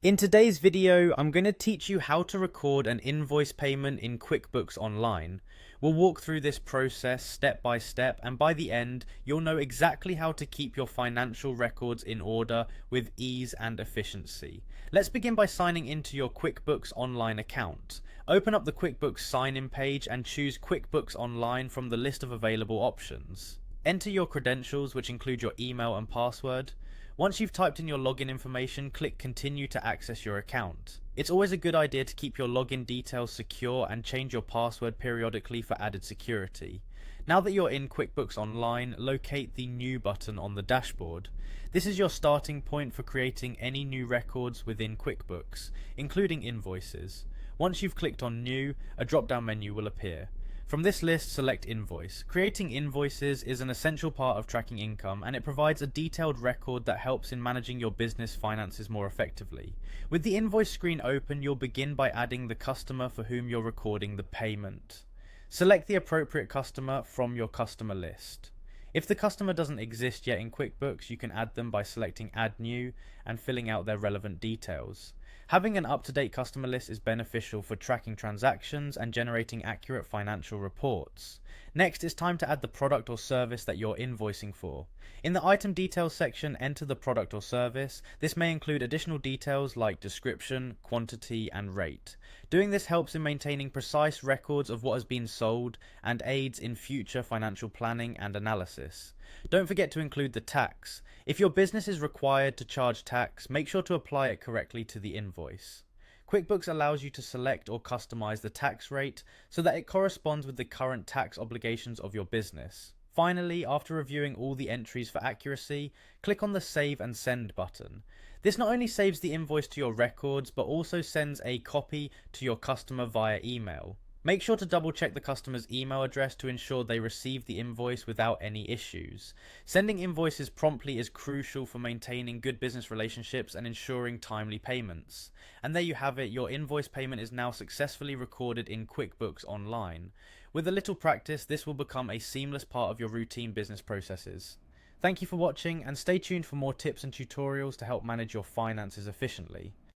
In today's video, I'm going to teach you how to record an invoice payment in QuickBooks Online. We'll walk through this process step by step, and by the end, you'll know exactly how to keep your financial records in order with ease and efficiency. Let's begin by signing into your QuickBooks Online account. Open up the QuickBooks sign-in page and choose QuickBooks Online from the list of available options. Enter your credentials, which include your email and password. Once you've typed in your login information, click Continue to access your account. It's always a good idea to keep your login details secure and change your password periodically for added security. Now that you're in QuickBooks Online, locate the New button on the dashboard. This is your starting point for creating any new records within QuickBooks, including invoices. Once you've clicked on New, a drop-down menu will appear. From this list, select Invoice. Creating invoices is an essential part of tracking income, and it provides a detailed record that helps in managing your business finances more effectively. With the invoice screen open, you'll begin by adding the customer for whom you're recording the payment. Select the appropriate customer from your customer list. If the customer doesn't exist yet in QuickBooks, you can add them by selecting Add New and filling out their relevant details. Having an up-to-date customer list is beneficial for tracking transactions and generating accurate financial reports. Next, it's time to add the product or service that you're invoicing for. In the item details section, enter the product or service. This may include additional details like description, quantity, and rate. Doing this helps in maintaining precise records of what has been sold and aids in future financial planning and analysis. Don't forget to include the tax. If your business is required to charge tax, make sure to apply it correctly to the invoice. QuickBooks allows you to select or customize the tax rate so that it corresponds with the current tax obligations of your business. Finally, after reviewing all the entries for accuracy, click on the Save and Send button. This not only saves the invoice to your records, but also sends a copy to your customer via email. Make sure to double check the customer's email address to ensure they receive the invoice without any issues. Sending invoices promptly is crucial for maintaining good business relationships and ensuring timely payments. And there you have it, your invoice payment is now successfully recorded in QuickBooks Online. With a little practice, this will become a seamless part of your routine business processes. Thank you for watching, and stay tuned for more tips and tutorials to help manage your finances efficiently.